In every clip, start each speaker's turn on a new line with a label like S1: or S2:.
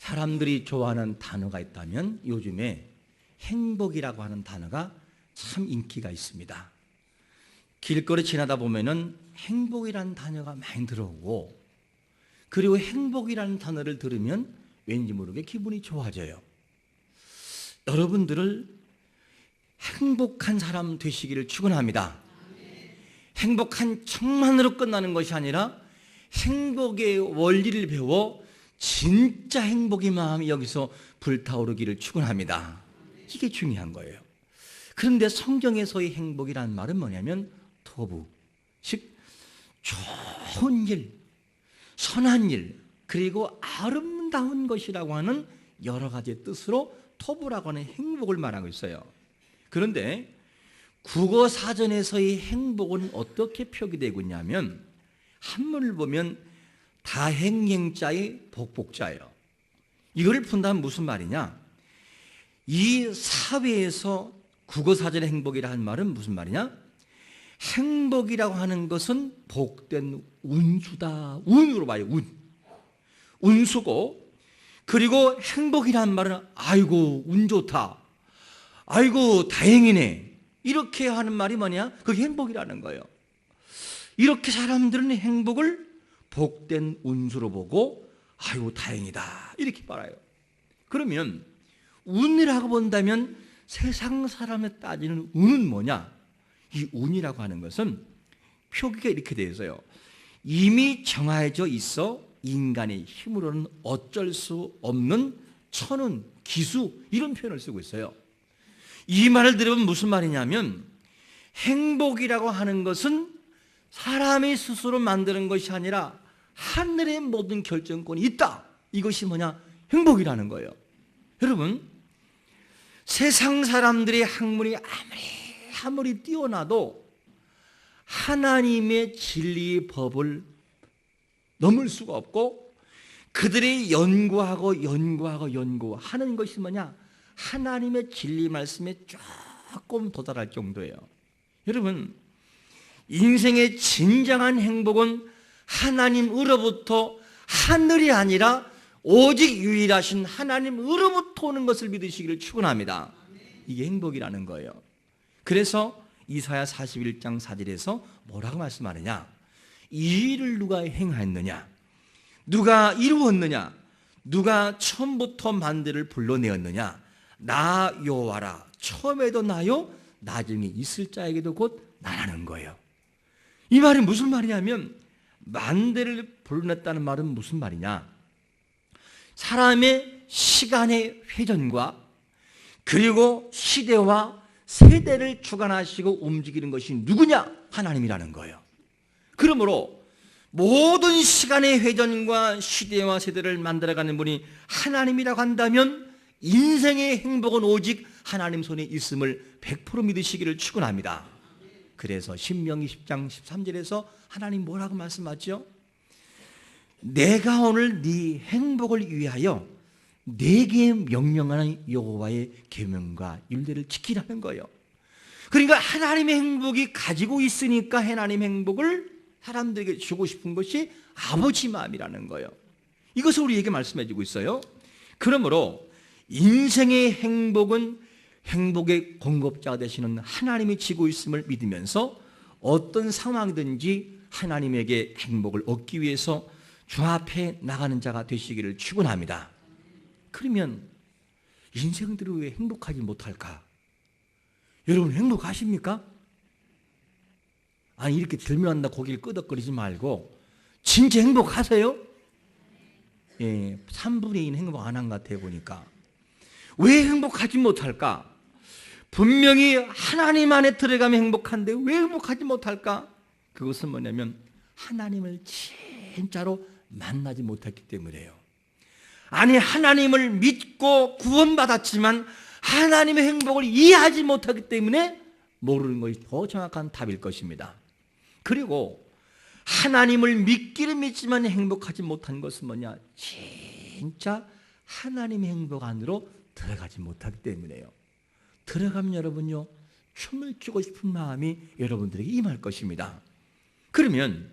S1: 사람들이 좋아하는 단어가 있다면 요즘에 행복이라고 하는 단어가 참 인기가 있습니다. 길거리 지나다 보면은 행복이라는 단어가 많이 들어오고, 그리고 행복이라는 단어를 들으면 왠지 모르게 기분이 좋아져요. 여러분들을 행복한 사람 되시기를 축원합니다. 행복한 척만으로 끝나는 것이 아니라 행복의 원리를 배워 진짜 행복의 마음이 여기서 불타오르기를 축원합니다. 이게 중요한 거예요. 그런데 성경에서의 행복이라는 말은 뭐냐면 토부, 즉 좋은 일, 선한 일, 그리고 아름다운 것이라고 하는 여러 가지 뜻으로 토부라고 하는 행복을 말하고 있어요. 그런데 국어 사전에서의 행복은 어떻게 표기되고 있냐면 한문을 보면 다행행자의 복복자예요. 이거를 푼다면 무슨 말이냐? 이 사회에서 국어 사전의 행복이라는 말은 무슨 말이냐? 행복이라고 하는 것은 복된 운수다. 운으로 봐요. 운수고, 그리고 행복이라는 말은 아이고 운 좋다, 아이고 다행이네, 이렇게 하는 말이 뭐냐? 그게 행복이라는 거예요. 이렇게 사람들은 행복을 복된 운수로 보고 아이고 다행이다 이렇게 말해요. 그러면 운이라고 본다면 세상 사람에 따지는 운은 뭐냐? 이 운이라고 하는 것은 표기가 이렇게 되어 있어요. 이미 정해져 있어 인간의 힘으로는 어쩔 수 없는 천운, 기수, 이런 표현을 쓰고 있어요. 이 말을 들으면 무슨 말이냐면 행복이라고 하는 것은 사람이 스스로 만드는 것이 아니라 하늘의 모든 결정권이 있다. 이것이 뭐냐? 행복이라는 거예요. 여러분, 세상 사람들의 학문이 아무리 뛰어나도 하나님의 진리의 법을 넘을 수가 없고, 그들이 연구하는 것이 뭐냐? 하나님의 진리 말씀에 조금 도달할 정도예요. 여러분, 인생의 진정한 행복은 하나님으로부터, 하늘이 아니라 오직 유일하신 하나님으로부터 오는 것을 믿으시기를 축원합니다. 이게 행복이라는 거예요. 그래서 이사야 41장 4절에서 뭐라고 말씀하느냐? 이 일을 누가 행하였느냐? 누가 이루었느냐? 누가 처음부터 만대를 불러내었느냐? 나 여호와라. 처음에도 나요, 나중에 있을 자에게도 곧 나라는 거예요. 이 말이 무슨 말이냐면, 만대를 불러냈다는 말은 무슨 말이냐? 사람의 시간의 회전과 그리고 시대와 세대를 주관하시고 움직이는 것이 누구냐? 하나님이라는 거예요. 그러므로 모든 시간의 회전과 시대와 세대를 만들어가는 분이 하나님이라고 한다면 인생의 행복은 오직 하나님 손에 있음을 100% 믿으시기를 축원합니다. 그래서 신명기 10장 13절에서 하나님 뭐라고 말씀하죠? 내가 오늘 네 행복을 위하여 네게 명령하는 여호와의 계명과 율례를 지키라는 거예요. 그러니까 하나님의 행복이 가지고 있으니까 하나님 행복을 사람들에게 주고 싶은 것이 아버지 마음이라는 거예요. 이것을 우리에게 말씀해 주고 있어요. 그러므로 인생의 행복은 행복의 공급자가 되시는 하나님이 지고 있음을 믿으면서 어떤 상황이든지 하나님에게 행복을 얻기 위해서 주 앞에 나가는 자가 되시기를 축원합니다. 그러면 인생들이 왜 행복하지 못할까? 여러분 행복하십니까? 아니, 이렇게 들면한다 고개를 끄덕거리지 말고 진짜 행복하세요? 예, 3분의 2는 행복 안 한 것 같아요. 보니까. 왜 행복하지 못할까? 분명히 하나님 안에 들어가면 행복한데 왜 행복하지 못할까? 그것은 뭐냐면 하나님을 진짜로 만나지 못했기 때문이에요. 아니, 하나님을 믿고 구원받았지만 하나님의 행복을 이해하지 못하기 때문에 모르는 것이 더 정확한 답일 것입니다. 그리고 하나님을 믿기는 믿지만 행복하지 못한 것은 뭐냐? 진짜 하나님의 행복 안으로 들어가지 못하기 때문이에요. 들어가면 여러분요, 춤을 추고 싶은 마음이 여러분들에게 임할 것입니다. 그러면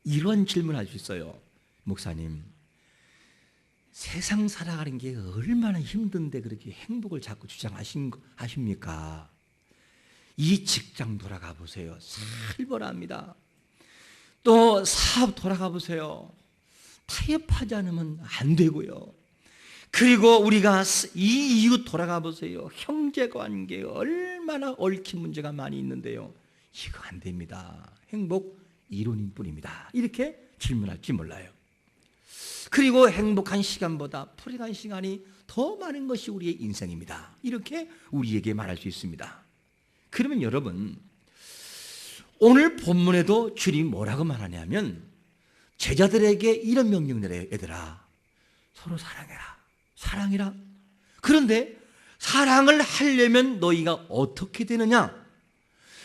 S1: 이런 질문을 할 수 있어요. 목사님, 세상 살아가는 게 얼마나 힘든데 그렇게 행복을 자꾸 주장하십니까? 이 직장 돌아가 보세요. 살벌합니다. 또 사업 돌아가 보세요. 타협하지 않으면 안 되고요. 그리고 우리가 이 이웃 돌아가 보세요. 형제관계 얼마나 얽힌 문제가 많이 있는데요. 이거 안 됩니다. 행복 이론인 뿐입니다. 이렇게 질문할지 몰라요. 그리고 행복한 시간보다 불행한 시간이 더 많은 것이 우리의 인생입니다. 이렇게 우리에게 말할 수 있습니다. 그러면 여러분, 오늘 본문에도 주님이 뭐라고 말하냐면 제자들에게 이런 명령을 해요. 얘들아, 서로 사랑해라. 사랑해라. 그런데 사랑을 하려면 너희가 어떻게 되느냐?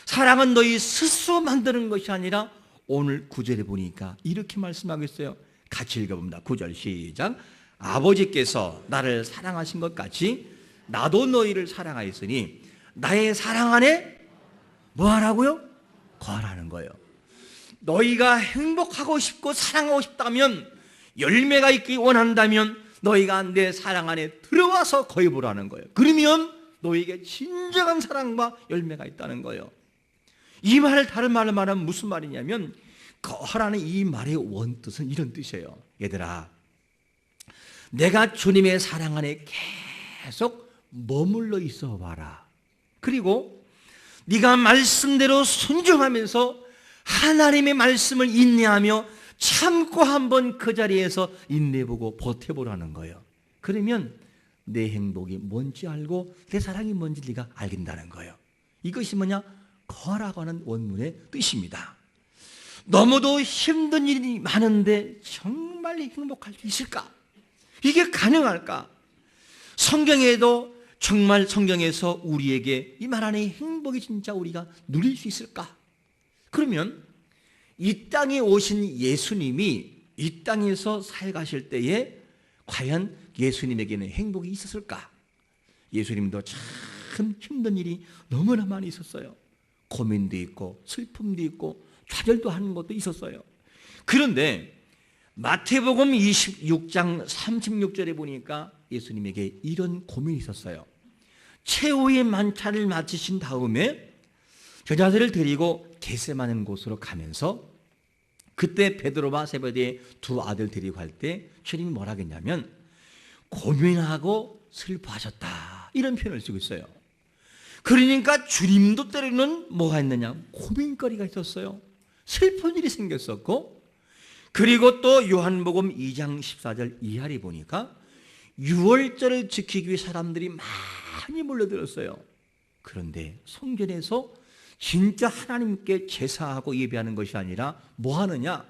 S1: 사랑은 너희 스스로 만드는 것이 아니라 오늘 9절에 보니까 이렇게 말씀하고 있어요. 같이 읽어봅니다. 9절 시작. 아버지께서 나를 사랑하신 것 같이 나도 너희를 사랑하였으니 나의 사랑 안에 뭐 하라고요? 거하라는 거예요. 너희가 행복하고 싶고 사랑하고 싶다면, 열매가 있기 원한다면 너희가 내 사랑 안에 들어와서 거해보라는 거예요. 그러면 너희에게 진정한 사랑과 열매가 있다는 거예요. 이 말을 다른 말로 말하면 무슨 말이냐면, 거하라는 이 말의 원뜻은 이런 뜻이에요. 얘들아, 내가 주님의 사랑 안에 계속 머물러 있어 봐라. 그리고 네가 말씀대로 순종하면서 하나님의 말씀을 인내하며 참고 한번 그 자리에서 인내보고 버텨보라는 거예요. 그러면 내 행복이 뭔지 알고 내 사랑이 뭔지 네가 알긴다는 거예요. 이것이 뭐냐? 거하라고 하는 원문의 뜻입니다. 너무도 힘든 일이 많은데 정말 행복할 수 있을까? 이게 가능할까? 성경에도 정말 성경에서 우리에게 이 말 안에 행복이 진짜 우리가 누릴 수 있을까? 그러면 이 땅에 오신 예수님이 이 땅에서 살아가실 때에 과연 예수님에게는 행복이 있었을까? 예수님도 참 힘든 일이 너무나 많이 있었어요. 고민도 있고 슬픔도 있고 좌절도 하는 것도 있었어요. 그런데 마태복음 26장 36절에 보니까 예수님에게 이런 고민이 있었어요. 최후의 만찬을 마치신 다음에 제자들을 데리고 겟세마네 곳으로 가면서 그때 베드로와 세베대의 두 아들 데리고 갈 때 주님이 뭐라 했냐면 고민하고 슬퍼하셨다, 이런 표현을 쓰고 있어요. 그러니까 주님도 때로는 뭐가 있느냐? 고민거리가 있었어요. 슬픈 일이 생겼었고, 그리고 또 요한복음 2장 14절 이하를 보니까 유월절을 지키기 위해 사람들이 많이 몰려들었어요. 그런데 성전에서 진짜 하나님께 제사하고 예배하는 것이 아니라 뭐 하느냐?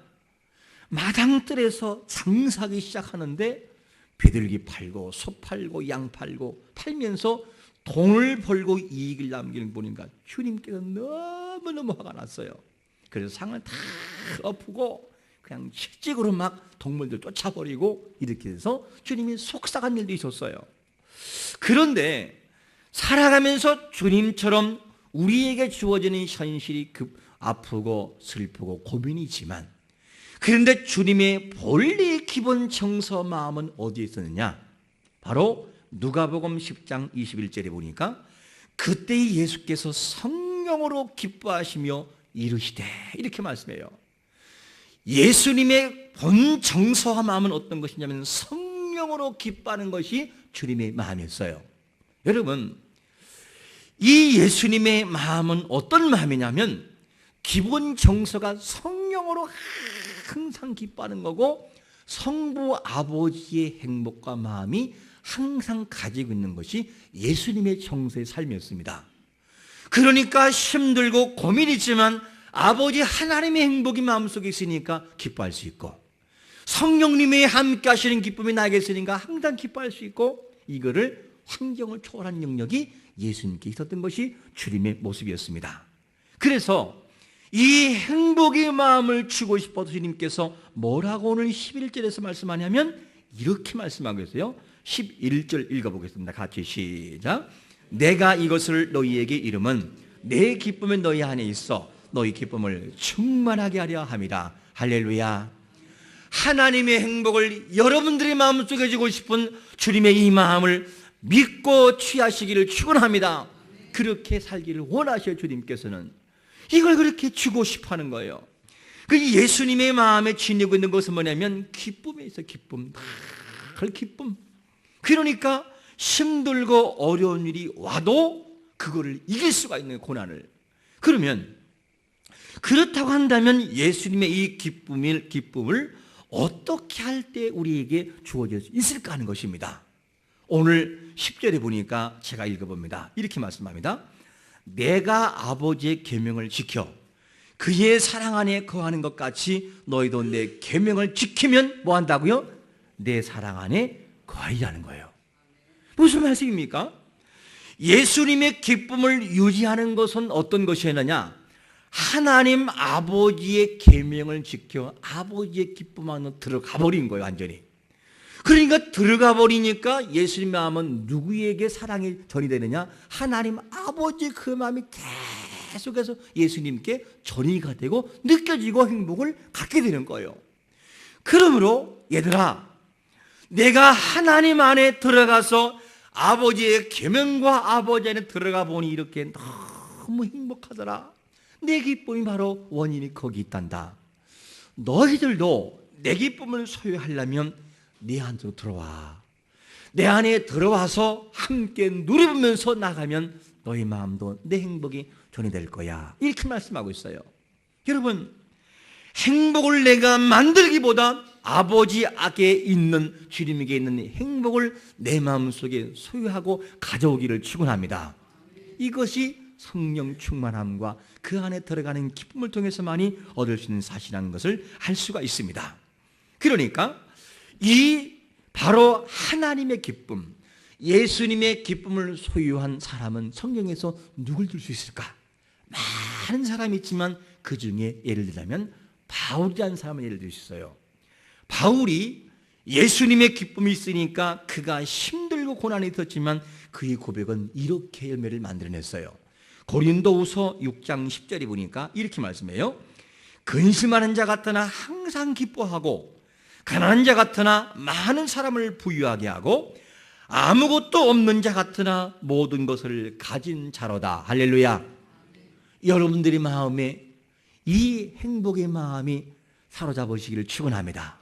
S1: 마당뜰에서 장사하기 시작하는데 비둘기 팔고 소 팔고 양 팔고 팔면서 돈을 벌고 이익을 남기는 보니까 주님께서 너무너무 화가 났어요. 그래서 상을 다 엎고 그냥 실직으로 막 동물들 쫓아버리고 이렇게 해서 주님이 속상한 일도 있었어요. 그런데 살아가면서 주님처럼 우리에게 주어지는 현실이 아프고 슬프고 고민이지만, 그런데 주님의 본래의 기본 정서 마음은 어디에 있었느냐? 바로 누가복음 10장 21절에 보니까 그때 예수께서 성령으로 기뻐하시며 이르시되, 이렇게 말씀해요. 예수님의 본 정서와 마음은 어떤 것이냐면 성령으로 기뻐하는 것이 주님의 마음이었어요. 여러분, 이 예수님의 마음은 어떤 마음이냐면 기본 정서가 성령으로 항상 기뻐하는 거고, 성부 아버지의 행복과 마음이 항상 가지고 있는 것이 예수님의 정서의 삶이었습니다. 그러니까 힘들고 고민이지만 아버지 하나님의 행복이 마음속에 있으니까 기뻐할 수 있고, 성령님의 함께 하시는 기쁨이 나에게 있으니까 항상 기뻐할 수 있고, 이거를 환경을 초월한 능력이 예수님께 있었던 것이 주님의 모습이었습니다. 그래서 이 행복의 마음을 주고 싶어서 주님께서 뭐라고 오늘 11절에서 말씀하냐면 이렇게 말씀하고 있어요. 11절 읽어보겠습니다. 같이 시작. 내가 이것을 너희에게 이름은 내 기쁨은 너희 안에 있어 너희 기쁨을 충만하게 하려 함이라. 할렐루야. 하나님의 행복을 여러분들의 마음속에 주고 싶은 주님의 이 마음을 믿고 취하시기를 축원합니다. 그렇게 살기를 원하셔. 주님께서는 이걸 그렇게 주고 싶어하는 거예요. 그 예수님의 마음에 지니고 있는 것은 뭐냐면 기쁨에 있어. 기쁨, 늘 기쁨. 그러니까 힘들고 어려운 일이 와도 그거를 이길 수가 있는 고난을. 그러면 그렇다고 한다면 예수님의 이 기쁨을 어떻게 할 때 우리에게 주어질 수 있을까 하는 것입니다. 오늘 10절에 보니까 제가 읽어봅니다. 이렇게 말씀합니다. 내가 아버지의 계명을 지켜 그의 사랑 안에 거하는 것 같이 너희도 내 계명을 지키면 뭐 한다고요? 내 사랑 안에 거하리라는 거예요. 무슨 말씀입니까? 예수님의 기쁨을 유지하는 것은 어떤 것이었느냐? 하나님 아버지의 계명을 지켜 아버지의 기쁨 안으로 들어가 버린 거예요. 완전히. 그러니까 들어가 버리니까 예수님의 마음은 누구에게 사랑이 전이 되느냐? 하나님 아버지의 그 마음이 계속해서 예수님께 전이가 되고 느껴지고 행복을 갖게 되는 거예요. 그러므로 얘들아, 내가 하나님 안에 들어가서 아버지의 계명과 아버지 안에 들어가 보니 이렇게 너무 행복하더라. 내 기쁨이 바로 원인이 거기 있단다. 너희들도 내 기쁨을 소유하려면 내 안으로 들어와. 내 안에 들어와서 함께 누려보면서 나가면 너희 마음도 내 행복이 전이될 거야. 이렇게 말씀하고 있어요. 여러분, 행복을 내가 만들기보다 아버지 앞에 있는 주님에게 있는 행복을 내 마음속에 소유하고 가져오기를 축원합니다. 이것이 성령 충만함과 그 안에 들어가는 기쁨을 통해서만이 얻을 수 있는 사실이라는 것을 알 수가 있습니다. 그러니까 이 바로 하나님의 기쁨, 예수님의 기쁨을 소유한 사람은 성경에서 누굴 들 수 있을까? 많은 사람이 있지만 그 중에 예를 들자면 바울이라는 사람을 예를 들 수 있어요. 바울이 예수님의 기쁨이 있으니까 그가 힘들고 고난이 있었지만 그의 고백은 이렇게 열매를 만들어냈어요. 고린도후서 6장 10절에 보니까 이렇게 말씀해요. 근심하는 자 같으나 항상 기뻐하고 가난한 자 같으나 많은 사람을 부유하게 하고 아무것도 없는 자 같으나 모든 것을 가진 자로다. 할렐루야. 여러분들의 마음에 이 행복의 마음이 사로잡으시기를 축원합니다.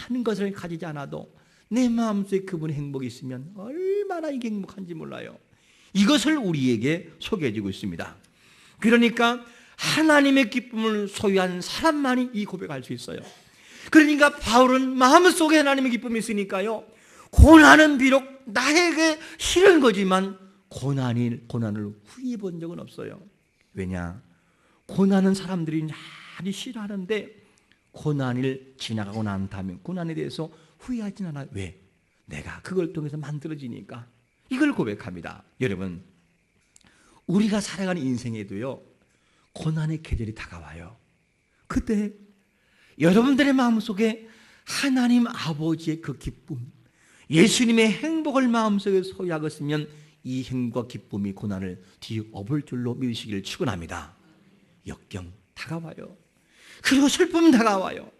S1: 많은 것을 가지지 않아도 내 마음속에 그분의 행복이 있으면 얼마나 이게 행복한지 몰라요. 이것을 우리에게 소개해 주고 있습니다. 그러니까 하나님의 기쁨을 소유한 사람만이 이 고백할 수 있어요. 그러니까 바울은 마음속에 하나님의 기쁨이 있으니까요, 고난은 비록 나에게 싫은 거지만 고난을 후회해 본 적은 없어요. 왜냐? 고난은 사람들이 많이 싫어하는데 고난을 지나가고 난 다음에 고난에 대해서 후회하진 않아요. 왜? 내가 그걸 통해서 만들어지니까. 이걸 고백합니다. 여러분, 우리가 살아가는 인생에도요, 고난의 계절이 다가와요. 그때 여러분들의 마음속에 하나님 아버지의 그 기쁨, 예수님의 행복을 마음속에 소유하고 있으면 이 행복과 기쁨이 고난을 뒤엎을 줄로 믿으시기를 축원합니다. 역경 다가와요. 그리고 슬픔 다가와요.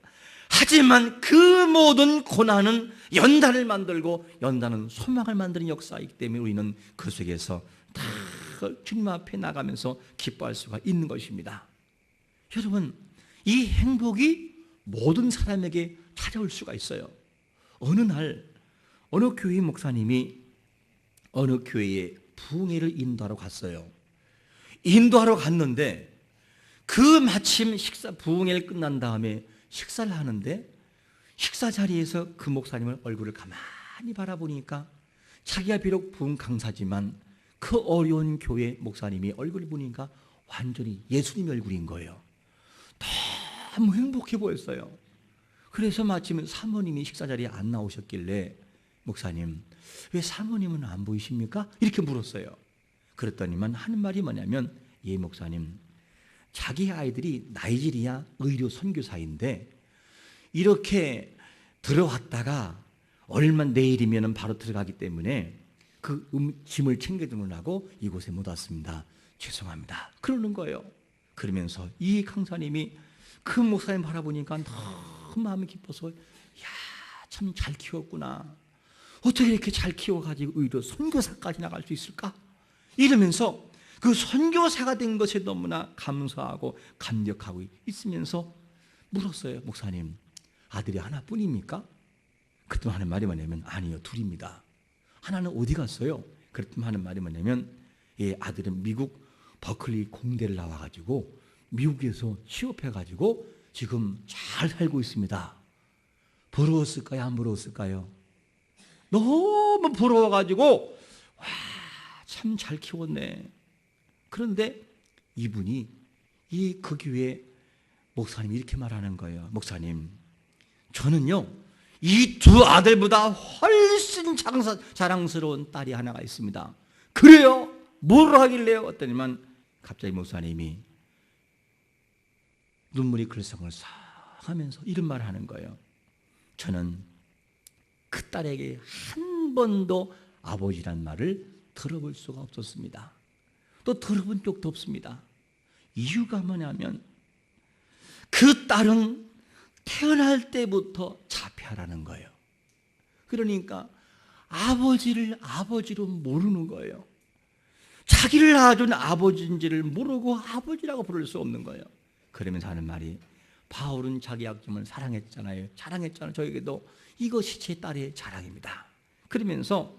S1: 하지만 그 모든 고난은 연단을 만들고 연단은 소망을 만드는 역사이기 때문에 우리는 그 속에서 다 주님 앞에 나가면서 기뻐할 수가 있는 것입니다. 여러분, 이 행복이 모든 사람에게 찾아올 수가 있어요. 어느 날 어느 교회 목사님이 어느 교회에 부흥회를 인도하러 갔어요. 인도하러 갔는데 그 마침 부흥회를 끝난 다음에 식사를 하는데 식사 자리에서 그 목사님을 얼굴을 가만히 바라보니까 자기가 비록 부흥 강사지만 그 어려운 교회 목사님이 얼굴을 보니까 완전히 예수님 얼굴인 거예요. 너무 행복해 보였어요. 그래서 마침 사모님이 식사 자리에 안 나오셨길래 목사님, 왜 사모님은 안 보이십니까? 이렇게 물었어요. 그랬더니만 하는 말이 뭐냐면, 예 목사님, 자기 아이들이 나이지리아 의료 선교사인데 이렇게 들어왔다가 얼마 내일이면 바로 들어가기 때문에 그 짐을 챙겨주느라고 이곳에 못 왔습니다. 죄송합니다. 그러는 거예요. 그러면서 이 강사님이 그 목사님 바라보니까 마음이 기뻐서 참 잘 키웠구나. 어떻게 이렇게 잘 키워가지고 의로 선교사까지 나갈 수 있을까? 이러면서 그 선교사가 된 것에 너무나 감사하고 감격하고 있으면서 물었어요. 목사님, 아들이 하나뿐입니까? 그랬더니 하는 말이 뭐냐면 아니요, 둘입니다. 하나는 어디 갔어요? 그랬더니 하는 말이 뭐냐면 아들은 미국 버클리 공대를 나와가지고 미국에서 취업해가지고 지금 잘 살고 있습니다. 부러웠을까요? 안 부러웠을까요? 너무 부러워가지고 참 잘 키웠네. 그런데 이분이 그 교회 목사님이 이렇게 말하는 거예요. 목사님, 저는요 이 두 아들보다 훨씬 자랑스러운 딸이 하나가 있습니다. 그래요? 뭘 하길래요? 어떠니만 갑자기 목사님이 눈물이 글썽을 싹 하면서 이런 말을 하는 거예요. 저는 그 딸에게 한 번도 아버지란 말을 들어볼 수가 없었습니다. 또 들어본 적도 없습니다. 이유가 뭐냐면 그 딸은 태어날 때부터 자폐하라는 거예요. 그러니까 아버지를 아버지로 모르는 거예요. 자기를 낳아준 아버지인지를 모르고 아버지라고 부를 수 없는 거예요. 그러면서 하는 말이 바울은 자기 약점을 사랑했잖아요. 자랑했잖아요. 저에게도 이것이 제 딸의 자랑입니다. 그러면서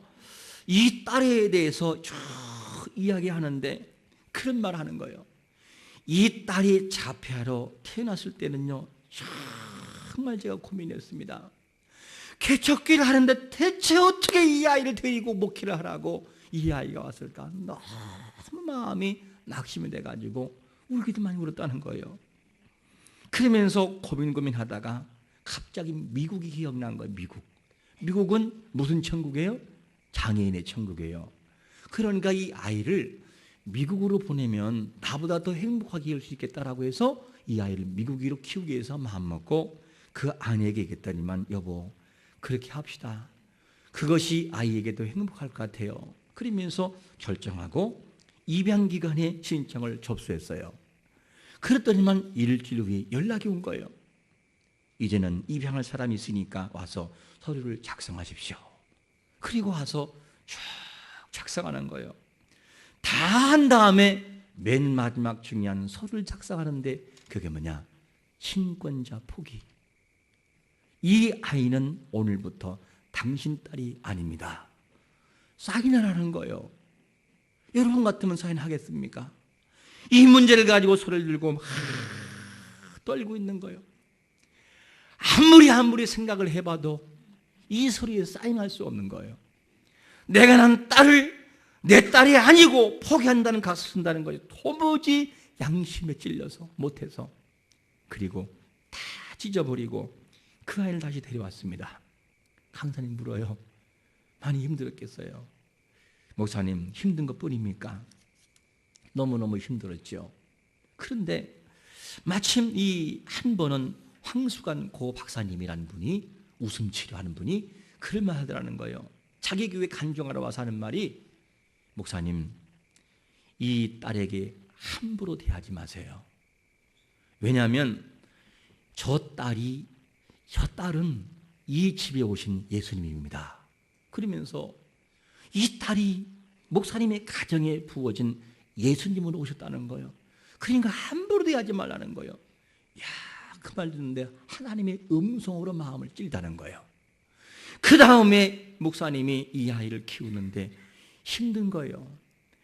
S1: 이 딸에 대해서 쭉 이야기하는데 그런 말을 하는 거예요. 이 딸이 자폐아로 태어났을 때는요 정말 제가 고민했습니다. 개척기를 하는데 대체 어떻게 이 아이를 데리고 목회를 하라고 이 아이가 왔을까? 너무 마음이 낙심이 돼가지고 울기도 많이 울었다는 거예요. 그러면서 고민하다가 갑자기 미국이 기억난 거예요. 미국은 무슨 천국이에요? 장애인의 천국이에요. 그러니까 이 아이를 미국으로 보내면 나보다 더 행복하게 키울 수 있겠다라고 해서 이 아이를 미국으로 키우기 위해서 마음먹고 그 아내에게 얘기했더니만 여보 그렇게 합시다. 그것이 아이에게도 행복할 것 같아요. 그러면서 결정하고 입양기관에 신청을 접수했어요. 그랬더니만 일주일 후에 연락이 온 거예요. 이제는 입양할 사람이 있으니까 와서 서류를 작성하십시오. 그리고 와서 쭉 작성하는 거예요. 다 한 다음에 맨 마지막 중요한 서류를 작성하는데 그게 뭐냐? 친권자 포기. 이 아이는 오늘부터 당신 딸이 아닙니다. 사인을 하는 거예요. 여러분 같으면 사인하겠습니까? 이 문제를 가지고 소리를 들고 막 떨고 있는 거예요. 아무리 생각을 해봐도 이 소리에 사인할 수 없는 거예요. 내가 난 딸을 내 딸이 아니고 포기한다는 가서 쓴다는 거예요. 도무지 양심에 찔려서 못해서. 그리고 다 찢어버리고 그 아이를 다시 데려왔습니다. 강사님 물어요. 많이 힘들었겠어요. 목사님 힘든 것뿐입니까? 너무너무 힘들었죠. 그런데 마침 이 한 번은 황수관 고 박사님이라는 분이 웃음 치료하는 분이 그럴 만하더라는 거예요. 자기 교회 간증하러 와서 하는 말이 목사님 이 딸에게 함부로 대하지 마세요. 왜냐하면 저 딸은 이 집에 오신 예수님입니다. 그러면서 이 딸이 목사님의 가정에 부어진 예수님으로 오셨다는 거예요. 그러니까 함부로 대하지 말라는 거예요. 그 말 듣는데 하나님의 음성으로 마음을 찔다는 거예요. 그 다음에 목사님이 이 아이를 키우는데 힘든 거예요.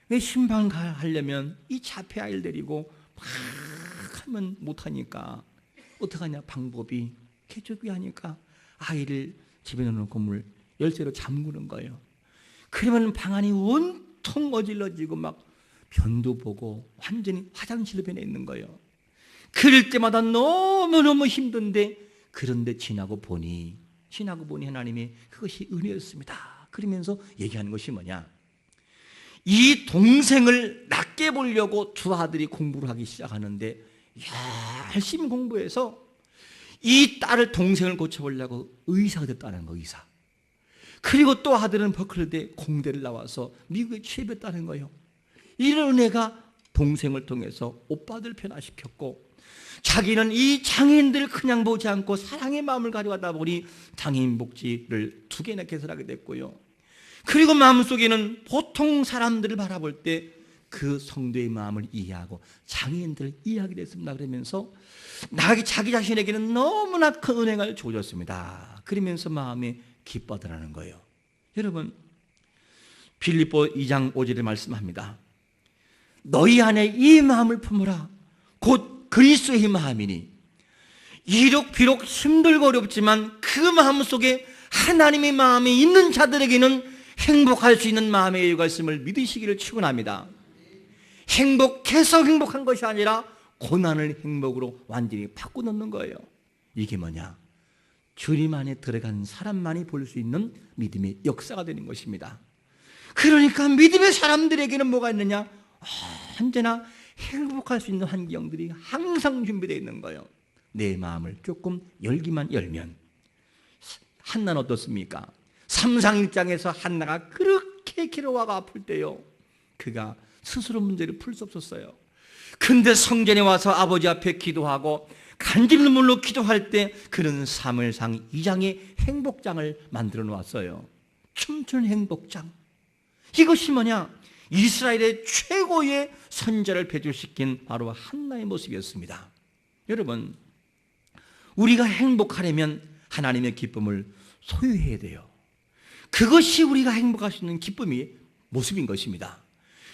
S1: 왜 신방 하려면 이 자폐 아이를 데리고 막 하면 못하니까 어떡하냐 방법이 개척이 하니까 아이를 집에 넣는 건물 열쇠로 잠그는 거예요. 그러면 방 안이 온통 어질러지고 막 변도 보고 완전히 화장실로 변해 있는 거예요. 그럴 때마다 너무너무 힘든데 그런데 지나고 보니 하나님이 그것이 은혜였습니다. 그러면서 얘기하는 것이 뭐냐? 이 동생을 낫게 보려고 두 아들이 공부를 하기 시작하는데 열심히 공부해서 이 딸을 동생을 고쳐보려고 의사가 됐다는 거, 의사. 그리고 또 아들은 버클리대 공대를 나와서 미국에 취업했다는 거예요. 이런 은혜가 동생을 통해서 오빠들 변화시켰고 자기는 이 장애인들을 그냥 보지 않고 사랑의 마음을 가져가다 보니 장애인 복지를 2개나 개설하게 됐고요. 그리고 마음속에는 보통 사람들을 바라볼 때 그 성도의 마음을 이해하고 장애인들을 이해하게 됐습니다. 그러면서 자기 자신에게는 너무나 큰 은혜가 주어졌습니다. 그러면서 마음에 기뻐하더라는 거예요. 여러분, 빌립보 2장 5절에 말씀합니다. 너희 안에 이 마음을 품으라. 곧 그리스도의 마음이니 비록 힘들고 어렵지만 그 마음 속에 하나님의 마음이 있는 자들에게는 행복할 수 있는 마음의 여유가 있음을 믿으시기를 축원합니다. 행복해서 행복한 것이 아니라 고난을 행복으로 완전히 바꿔놓는 거예요. 이게 뭐냐? 주님 안에 들어간 사람만이 볼 수 있는 믿음의 역사가 되는 것입니다. 그러니까 믿음의 사람들에게는 뭐가 있느냐? 언제나 행복할 수 있는 환경들이 항상 준비되어 있는 거예요. 내 마음을 조금 열기만 열면. 한나는 어떻습니까? 3상 1장에서 한나가 그렇게 괴로워하고 아플 때요, 그가 스스로 문제를 풀 수 없었어요. 근데 성전에 와서 아버지 앞에 기도하고 간질 눈물로 기도할 때 그는 사무엘상 2장의 행복장을 만들어 놓았어요. 춤추는 행복장. 이것이 뭐냐? 이스라엘의 최고의 선자를 배출시킨 바로 한나의 모습이었습니다. 여러분, 우리가 행복하려면 하나님의 기쁨을 소유해야 돼요. 그것이 우리가 행복할 수 있는 기쁨의 모습인 것입니다.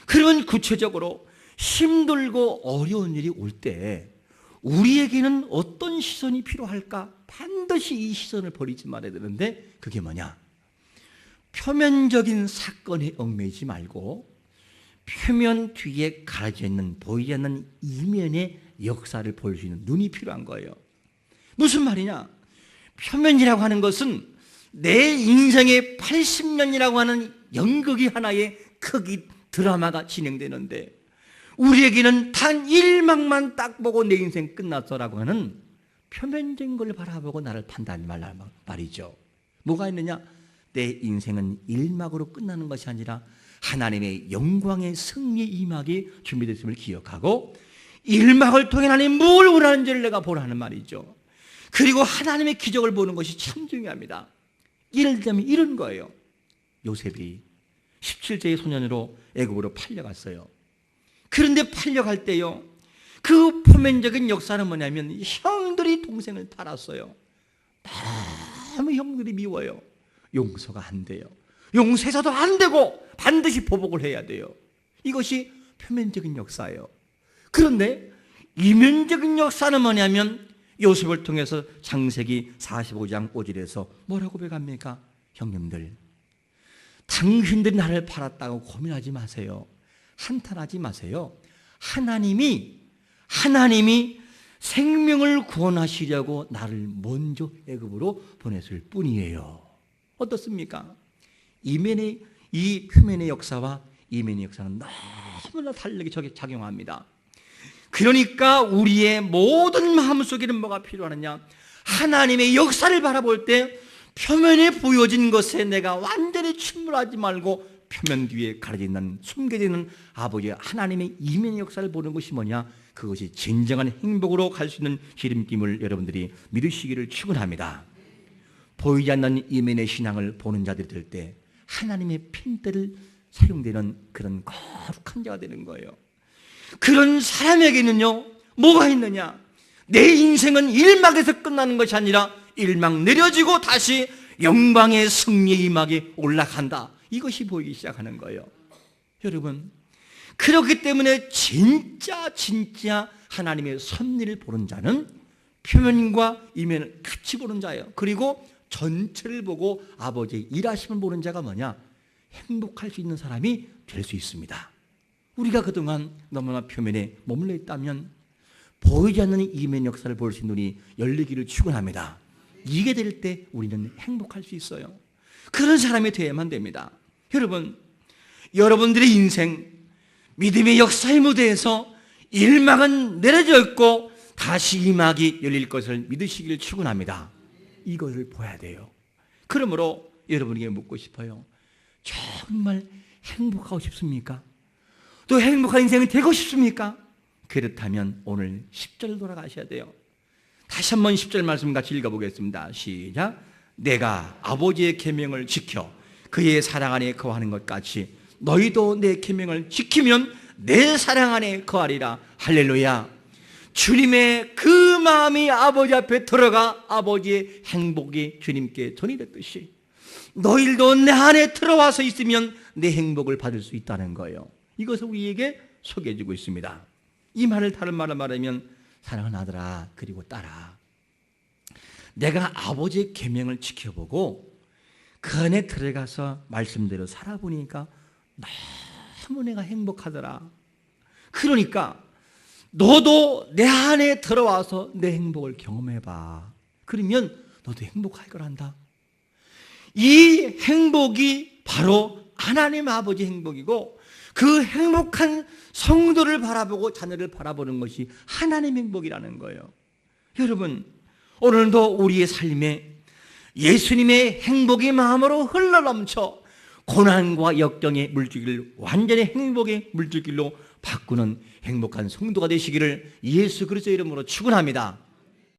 S1: 그러면 구체적으로 힘들고 어려운 일이 올 때 우리에게는 어떤 시선이 필요할까? 반드시 이 시선을 버리지 말아야 되는데, 그게 뭐냐? 표면적인 사건에 얽매이지 말고 표면 뒤에 가려져 있는 보이지 않는 이면의 역사를 볼 수 있는 눈이 필요한 거예요. 무슨 말이냐? 표면이라고 하는 것은 내 인생의 80년이라고 하는 연극이 하나의 크기 드라마가 진행되는데, 우리에게는 단 1막만 딱 보고 내 인생 끝났어라고 하는 표면적인 걸 바라보고 나를 판단하지 말란 말이죠. 뭐가 있느냐? 내 인생은 1막으로 끝나는 것이 아니라 하나님의 영광의 승리의 2막이 준비됐음을 기억하고 1막을 통해 하나님 뭘 원하는지를 내가 보라는 말이죠. 그리고 하나님의 기적을 보는 것이 참 중요합니다. 예를 들면 이런 거예요. 요셉이 17세의 소년으로 애굽으로 팔려갔어요. 그런데 팔려갈 때요, 그 표면적인 역사는 뭐냐면 형들이 동생을 팔았어요. 너무 형들이 미워요. 용서가 안 돼요. 용서해서도 안 되고 반드시 보복을 해야 돼요. 이것이 표면적인 역사예요. 그런데 이면적인 역사는 뭐냐면 요셉을 통해서 창세기 45장 5절에서 뭐라고 고백합니까? 형님들, 당신들이 나를 팔았다고 고민하지 마세요. 한탄하지 마세요. 하나님이 생명을 구원하시려고 나를 먼저 애굽으로 보냈을 뿐이에요. 어떻습니까? 이 표면의 역사와 이면의 역사는 너무나 다르게 작용합니다. 그러니까 우리의 모든 마음속에는 뭐가 필요하느냐? 하나님의 역사를 바라볼 때 표면에 보여진 것에 내가 완전히 침몰하지 말고 표면 뒤에 가려져 있는, 숨겨져 있는 아버지의 하나님의 이면의 역사를 보는 것이 뭐냐? 그것이 진정한 행복으로 갈 수 있는 지름길을 여러분들이 믿으시기를 축원합니다. 보이지 않는 이면의 신앙을 보는 자들이 될 때 하나님의 핀대를 사용되는 그런 거룩한 자가 되는 거예요. 그런 사람에게는요, 뭐가 있느냐? 내 인생은 1막에서 끝나는 것이 아니라 1막 내려지고 다시 영광의 승리의 2막에 올라간다. 이것이 보이기 시작하는 거예요. 여러분, 그렇기 때문에 진짜 하나님의 섭리를 보는 자는 표면과 이면을 같이 보는 자예요. 그리고 전체를 보고 아버지의 일하심을 보는 자가 뭐냐? 행복할 수 있는 사람이 될 수 있습니다. 우리가 그동안 너무나 표면에 머물러 있다면 보이지 않는 이면 역사를 볼 수 있는 눈이 열리기를 축원합니다. 이게 될 때 우리는 행복할 수 있어요. 그런 사람이 되어야만 됩니다. 여러분, 여러분들의 인생 믿음의 역사의 무대에서 1막은 내려져 있고 다시 2막이 열릴 것을 믿으시기를 축원합니다. 이것을 보아야 돼요. 그러므로 여러분에게 묻고 싶어요. 정말 행복하고 싶습니까? 또 행복한 인생이 되고 싶습니까? 그렇다면 오늘 10절 돌아가셔야 돼요. 다시 한번 10절 말씀 같이 읽어보겠습니다. 시작. 내가 아버지의 계명을 지켜 그의 사랑 안에 거하는 것 같이 너희도 내 계명을 지키면 내 사랑 안에 거하리라. 할렐루야. 주님의 그 마음이 아버지 앞에 들어가 아버지의 행복이 주님께 전이됐듯이 너희들도 내 안에 들어와서 있으면 내 행복을 받을 수 있다는 거예요. 이것을 우리에게 소개해주고 있습니다. 이 말을 다른 말로 말하면 사랑하는 아들아 그리고 딸아, 내가 아버지의 계명을 지켜보고 그 안에 들어가서 말씀대로 살아보니까 너무 내가 행복하더라. 그러니까 너도 내 안에 들어와서 내 행복을 경험해봐. 그러면 너도 행복할 거란다. 이 행복이 바로 하나님 아버지 행복이고 그 행복한 성도를 바라보고 자녀를 바라보는 것이 하나님 행복이라는 거예요. 여러분, 오늘도 우리의 삶에 예수님의 행복이 마음으로 흘러넘쳐 고난과 역경의 물줄기를 완전히 행복의 물줄기로 바꾸는 행복한 성도가 되시기를 예수 그리스도의 이름으로 축원합니다.